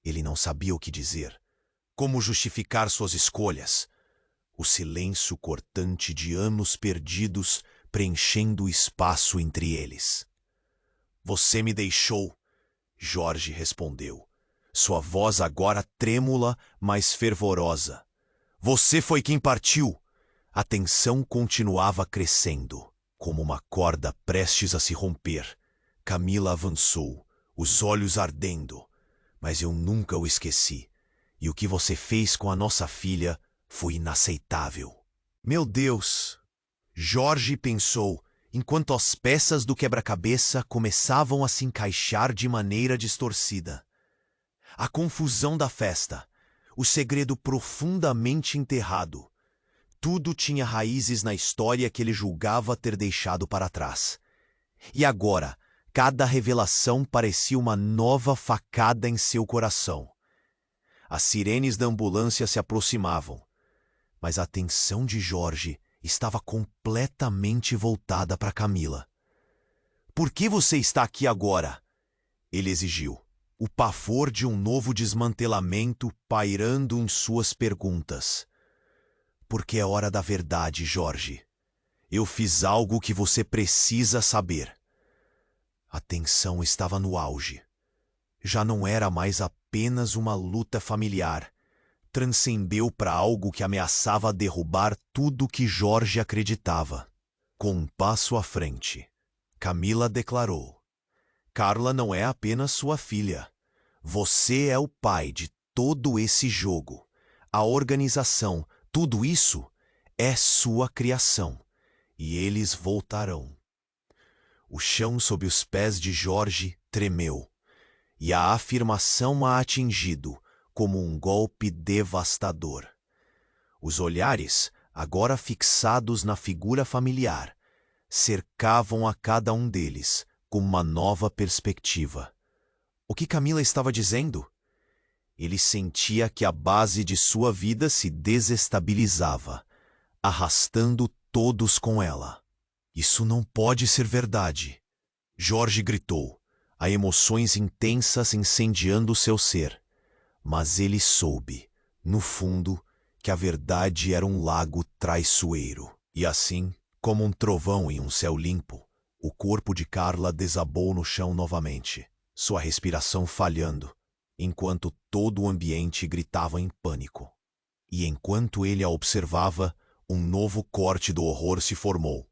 Ele não sabia o que dizer, como justificar suas escolhas. O silêncio cortante de anos perdidos preenchendo o espaço entre eles. Você me deixou, Jorge respondeu, sua voz agora trêmula, mas fervorosa. Você foi quem partiu. A tensão continuava crescendo, como uma corda prestes a se romper. Camila avançou, os olhos ardendo. Mas eu nunca o esqueci. E o que você fez com a nossa filha foi inaceitável. Meu Deus! Jorge pensou, enquanto as peças do quebra-cabeça começavam a se encaixar de maneira distorcida. A confusão da festa, o segredo profundamente enterrado. Tudo tinha raízes na história que ele julgava ter deixado para trás. E agora, cada revelação parecia uma nova facada em seu coração. As sirenes da ambulância se aproximavam, mas a atenção de Jorge estava completamente voltada para Camila. Por que você está aqui agora? Ele exigiu, o pavor de um novo desmantelamento pairando em suas perguntas. Porque é hora da verdade, Jorge. Eu fiz algo que você precisa saber. A tensão estava no auge. Já não era mais apenas uma luta familiar. Transcendeu para algo que ameaçava derrubar tudo que Jorge acreditava. Com um passo à frente, Camila declarou: Carla não é apenas sua filha. Você é o pai de todo esse jogo. A organização, tudo isso é sua criação. E eles voltarão. O chão sob os pés de Jorge tremeu. E a afirmação a atingido como um golpe devastador. Os olhares, agora fixados na figura familiar, cercavam a cada um deles com uma nova perspectiva. O que Camila estava dizendo? Ele sentia que a base de sua vida se desestabilizava, arrastando todos com ela. Isso não pode ser verdade. Jorge gritou, a emoções intensas incendiando seu ser. Mas ele soube, no fundo, que a verdade era um lago traiçoeiro. E assim, como um trovão em um céu limpo, o corpo de Carla desabou no chão novamente, sua respiração falhando, enquanto todo o ambiente gritava em pânico. E enquanto ele a observava, um novo corte do horror se formou.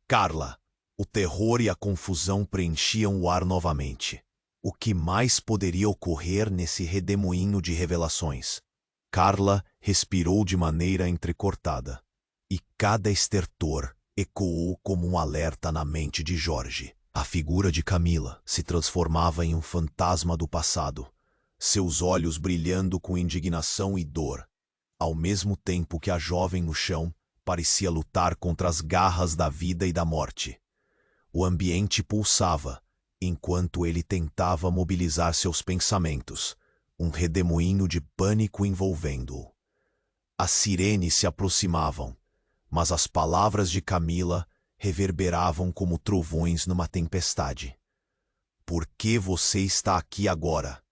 Carla, o terror e a confusão preenchiam o ar novamente. O que mais poderia ocorrer nesse redemoinho de revelações? Carla respirou de maneira entrecortada, e cada estertor ecoou como um alerta na mente de Jorge. A figura de Camila se transformava em um fantasma do passado, seus olhos brilhando com indignação e dor, ao mesmo tempo que a jovem no chão parecia lutar contra as garras da vida e da morte. O ambiente pulsava, enquanto ele tentava mobilizar seus pensamentos, um redemoinho de pânico envolvendo-o. As sirenes se aproximavam, mas as palavras de Camila reverberavam como trovões numa tempestade. Por que você está aqui agora?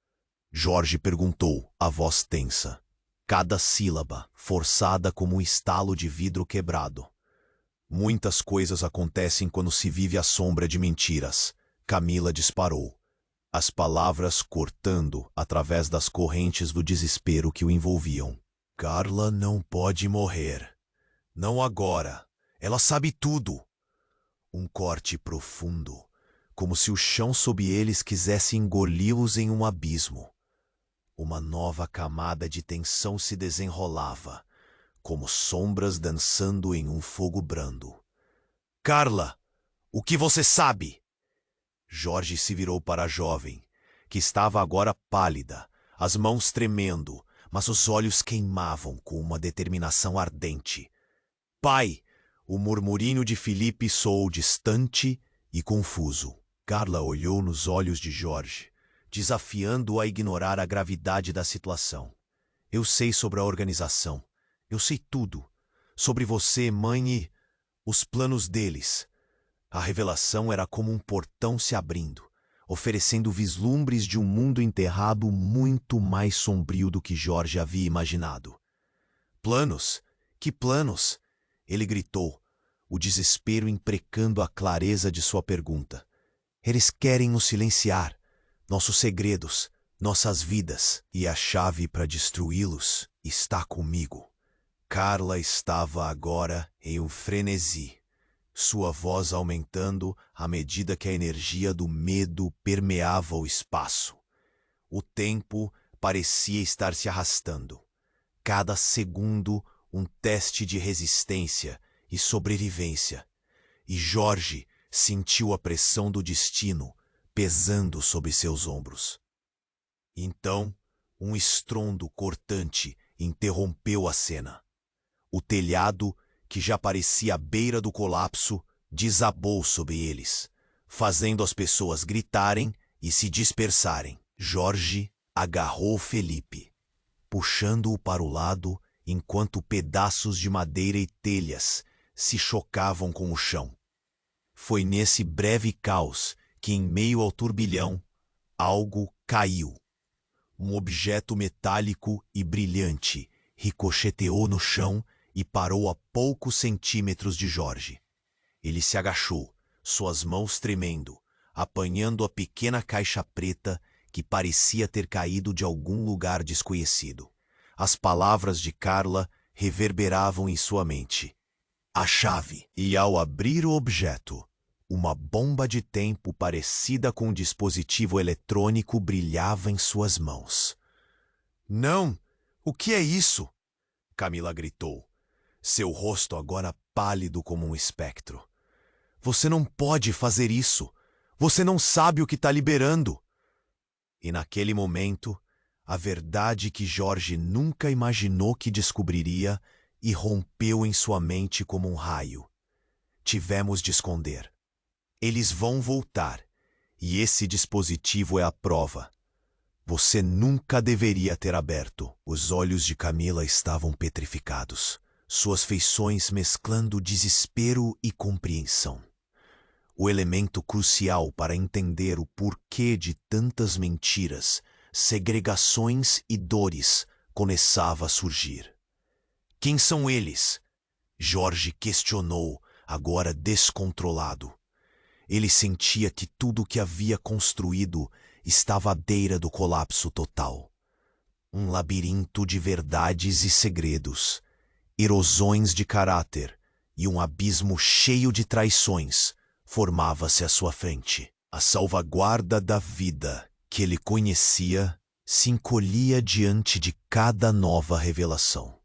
Jorge perguntou, a voz tensa, cada sílaba forçada como um estalo de vidro quebrado. Muitas coisas acontecem quando se vive à sombra de mentiras. Camila disparou, as palavras cortando através das correntes do desespero que o envolviam. Carla não pode morrer. Não agora. Ela sabe tudo. Um corte profundo, como se o chão sob eles quisesse engoli-los em um abismo. Uma uma nova camada de tensão se desenrolava, como sombras dançando em um fogo brando. Carla, o que você sabe? Jorge se virou para a jovem, que estava agora pálida, as mãos tremendo, mas os olhos queimavam com uma determinação ardente. Pai! O murmurinho de Felipe soou distante e confuso. Carla olhou nos olhos de Jorge, desafiando-o a ignorar a gravidade da situação. Eu sei sobre a organização. Eu sei tudo. Sobre você, mãe, e os planos deles. A revelação era como um portão se abrindo, oferecendo vislumbres de um mundo enterrado muito mais sombrio do que Jorge havia imaginado. Planos? Que planos? Ele gritou, o desespero imprecando a clareza de sua pergunta. Eles querem nos silenciar, nossos segredos, nossas vidas, e a chave para destruí-los está comigo. Carla estava agora em um frenesi, sua voz aumentando à medida que a energia do medo permeava o espaço. O tempo parecia estar se arrastando. Cada segundo um teste de resistência e sobrevivência. E Jorge sentiu a pressão do destino pesando sobre seus ombros. Então, um estrondo cortante interrompeu a cena. O telhado, que já parecia à beira do colapso, desabou sobre eles, fazendo as pessoas gritarem e se dispersarem. Jorge agarrou Felipe, puxando-o para o lado enquanto pedaços de madeira e telhas se chocavam com o chão. Foi nesse breve caos que, em meio ao turbilhão, algo caiu. Um objeto metálico e brilhante ricocheteou no chão e parou a poucos centímetros de Jorge. Ele se agachou, suas mãos tremendo, apanhando a pequena caixa preta que parecia ter caído de algum lugar desconhecido. As palavras de Carla reverberavam em sua mente. A chave. E ao abrir o objeto, uma bomba de tempo parecida com um dispositivo eletrônico brilhava em suas mãos. Não! O que é isso? Camila gritou, seu rosto agora pálido como um espectro. Você não pode fazer isso! Você não sabe o que está liberando! E naquele momento, a verdade que Jorge nunca imaginou que descobriria irrompeu em sua mente como um raio. Tivemos de esconder. Eles vão voltar, e esse dispositivo é a prova. Você nunca deveria ter aberto. Os olhos de Camila estavam petrificados, suas feições mesclando desespero e compreensão. O elemento crucial para entender o porquê de tantas mentiras, segregações e dores começava a surgir. Quem são eles? Jorge questionou, agora descontrolado. Ele sentia que tudo o que havia construído estava à beira do colapso total. Um labirinto de verdades e segredos, erosões de caráter e um abismo cheio de traições formava-se à sua frente. A salvaguarda da vida que ele conhecia se encolhia diante de cada nova revelação.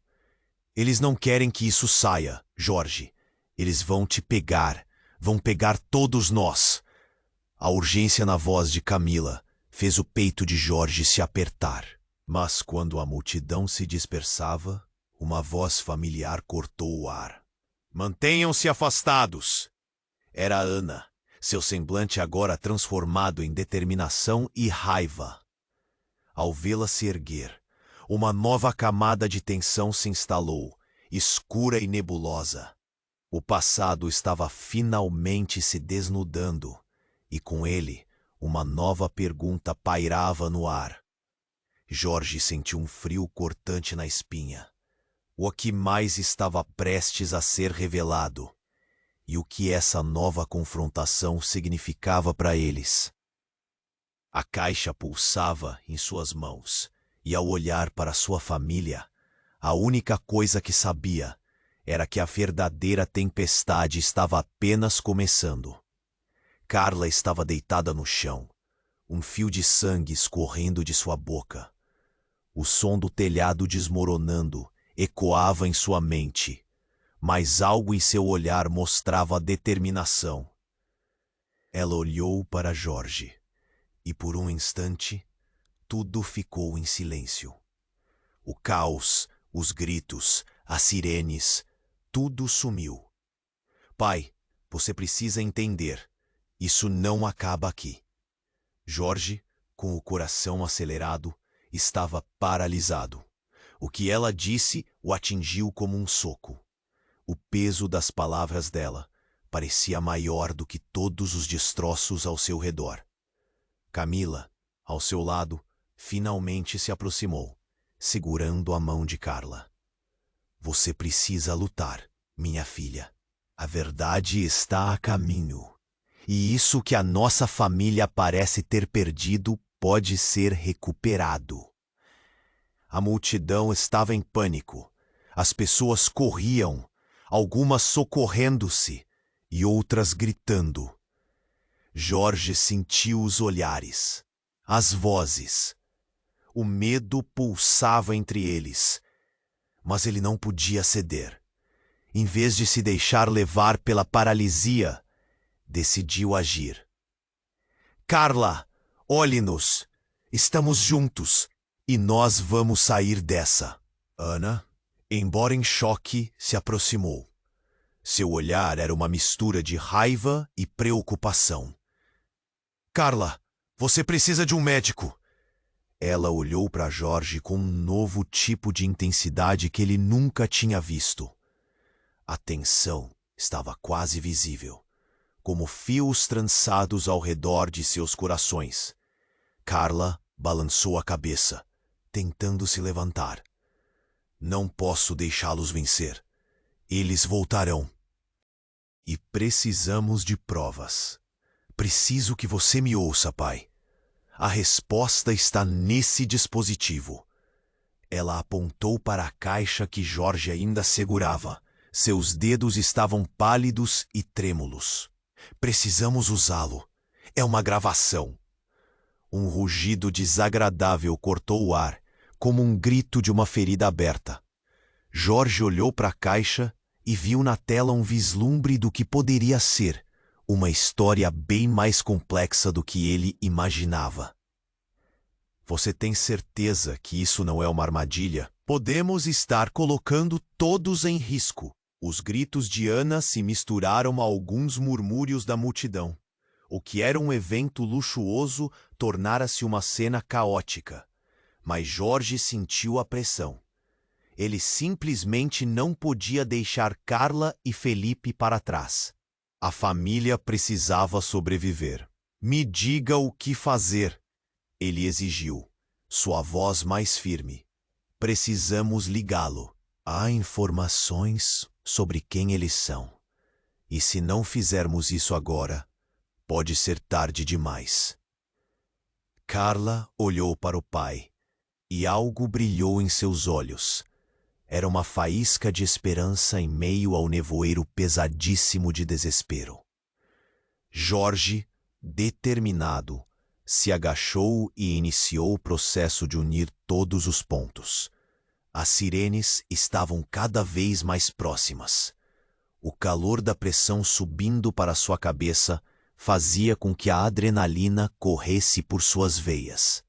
Eles não querem que isso saia, Jorge. Eles vão te pegar. Vão pegar todos nós. A urgência na voz de Camila fez o peito de Jorge se apertar. Mas quando a multidão se dispersava, uma voz familiar cortou o ar. Mantenham-se afastados. Era Ana, seu semblante agora transformado em determinação e raiva. Ao vê-la se erguer, uma nova camada de tensão se instalou, escura e nebulosa. O passado estava finalmente se desnudando, e com ele, uma nova pergunta pairava no ar. Jorge sentiu um frio cortante na espinha. O que mais estava prestes a ser revelado? E o que essa nova confrontação significava para eles? A caixa pulsava em suas mãos, e ao olhar para sua família, a única coisa que sabia era que a verdadeira tempestade estava apenas começando. Carla estava deitada no chão, um fio de sangue escorrendo de sua boca. O som do telhado desmoronando ecoava em sua mente, mas algo em seu olhar mostrava determinação. Ela olhou para Jorge, e por um instante, tudo ficou em silêncio. O caos, os gritos, as sirenes, tudo sumiu. Pai, você precisa entender, isso não acaba aqui. Jorge, com o coração acelerado, estava paralisado. O que ela disse o atingiu como um soco. O peso das palavras dela parecia maior do que todos os destroços ao seu redor. Camila, ao seu lado, finalmente se aproximou, segurando a mão de Carla. Você precisa lutar, minha filha. A verdade está a caminho. E isso que a nossa família parece ter perdido pode ser recuperado. A multidão estava em pânico. As pessoas corriam, algumas socorrendo-se e outras gritando. Jorge sentiu os olhares, as vozes. O medo pulsava entre eles, mas ele não podia ceder. Em vez de se deixar levar pela paralisia, decidiu agir. Carla, olhe-nos. Estamos juntos e nós vamos sair dessa. Ana, embora em choque, se aproximou. Seu olhar era uma mistura de raiva e preocupação. Carla, você precisa de um médico. Ela olhou para Jorge com um novo tipo de intensidade que ele nunca tinha visto. A tensão estava quase visível, como fios trançados ao redor de seus corações. Carla balançou a cabeça, tentando se levantar. Não posso deixá-los vencer. Eles voltarão. E precisamos de provas. Preciso que você me ouça, pai. A resposta está nesse dispositivo. Ela apontou para a caixa que Jorge ainda segurava. Seus dedos estavam pálidos e trêmulos. Precisamos usá-lo. É uma gravação. Um rugido desagradável cortou o ar, como um grito de uma ferida aberta. Jorge olhou para a caixa e viu na tela um vislumbre do que poderia ser uma história bem mais complexa do que ele imaginava. Você tem certeza que isso não é uma armadilha? Podemos estar colocando todos em risco. Os gritos de Ana se misturaram a alguns murmúrios da multidão. O que era um evento luxuoso tornara-se uma cena caótica. Mas Jorge sentiu a pressão. Ele simplesmente não podia deixar Carla e Felipe para trás. A família precisava sobreviver. Me diga o que fazer, ele exigiu, sua voz mais firme. Precisamos ligá-lo. Há informações sobre quem eles são. E se não fizermos isso agora, pode ser tarde demais. Carla olhou para o pai, e algo brilhou em seus olhos. Era uma faísca de esperança em meio ao nevoeiro pesadíssimo de desespero. Jorge, determinado, se agachou e iniciou o processo de unir todos os pontos. As sirenes estavam cada vez mais próximas. O calor da pressão subindo para sua cabeça fazia com que a adrenalina corresse por suas veias.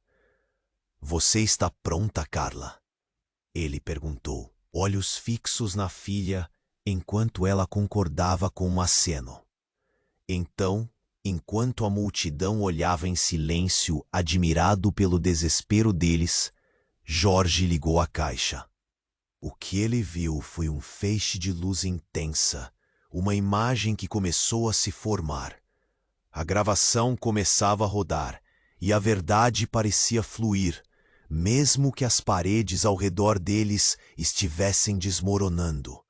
Você está pronta, Carla? Ele perguntou, olhos fixos na filha, enquanto ela concordava com um aceno. Então, enquanto a multidão olhava em silêncio, admirado pelo desespero deles, Jorge ligou a caixa. O que ele viu foi um feixe de luz intensa, uma imagem que começou a se formar. A gravação começava a rodar, e a verdade parecia fluir, mesmo que as paredes ao redor deles estivessem desmoronando.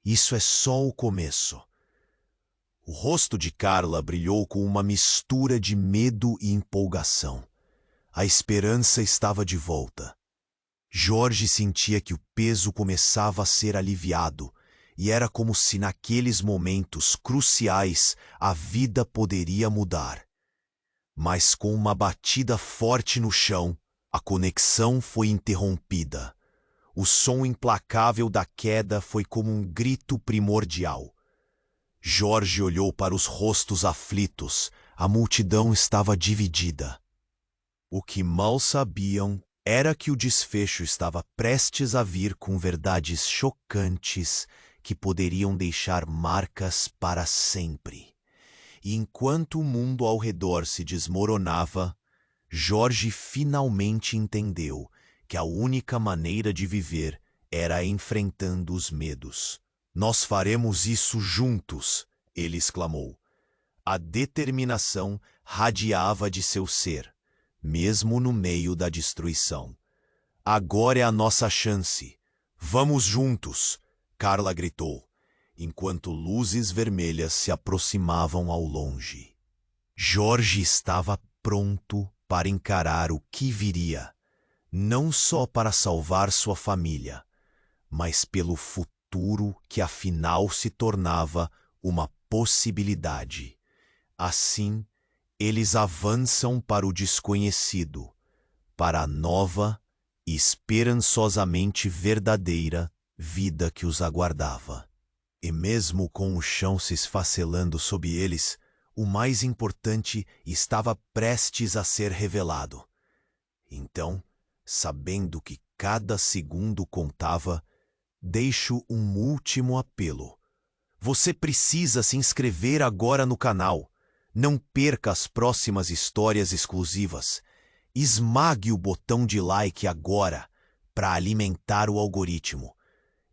Isso é só o começo. O rosto de Carla brilhou com uma mistura de medo e empolgação. A esperança estava de volta. Jorge sentia que o peso começava a ser aliviado, e era como se naqueles momentos cruciais a vida poderia mudar. Mas com uma batida forte no chão, A conexão foi interrompida. O som implacável da queda foi como um grito primordial. Jorge olhou para os rostos aflitos. A multidão estava dividida. O que mal sabiam era que o desfecho estava prestes a vir com verdades chocantes que poderiam deixar marcas para sempre. E enquanto o mundo ao redor se desmoronava, Jorge finalmente entendeu que a única maneira de viver era enfrentando os medos. Nós faremos isso juntos, ele exclamou. A determinação radiava de seu ser, mesmo no meio da destruição. Agora é a nossa chance. Vamos juntos, Carla gritou, enquanto luzes vermelhas se aproximavam ao longe. Jorge estava pronto para encarar o que viria, não só para salvar sua família, mas pelo futuro que afinal se tornava uma possibilidade. Assim, eles avançam para o desconhecido, para a nova e esperançosamente verdadeira vida que os aguardava. E mesmo com o chão se esfacelando sob eles, o mais importante estava prestes a ser revelado. Então, sabendo que cada segundo contava, deixo um último apelo. Você precisa se inscrever agora no canal. Não perca as próximas histórias exclusivas. Esmague o botão de like agora para alimentar o algoritmo.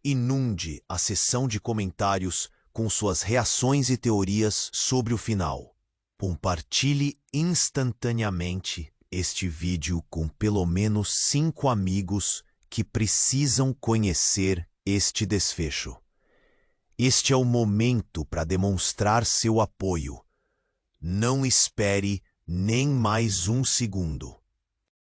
Inunde a seção de comentários com suas reações e teorias sobre o final. Compartilhe instantaneamente este vídeo com pelo menos 5 amigos que precisam conhecer este desfecho. Este é o momento para demonstrar seu apoio. Não espere nem mais um segundo.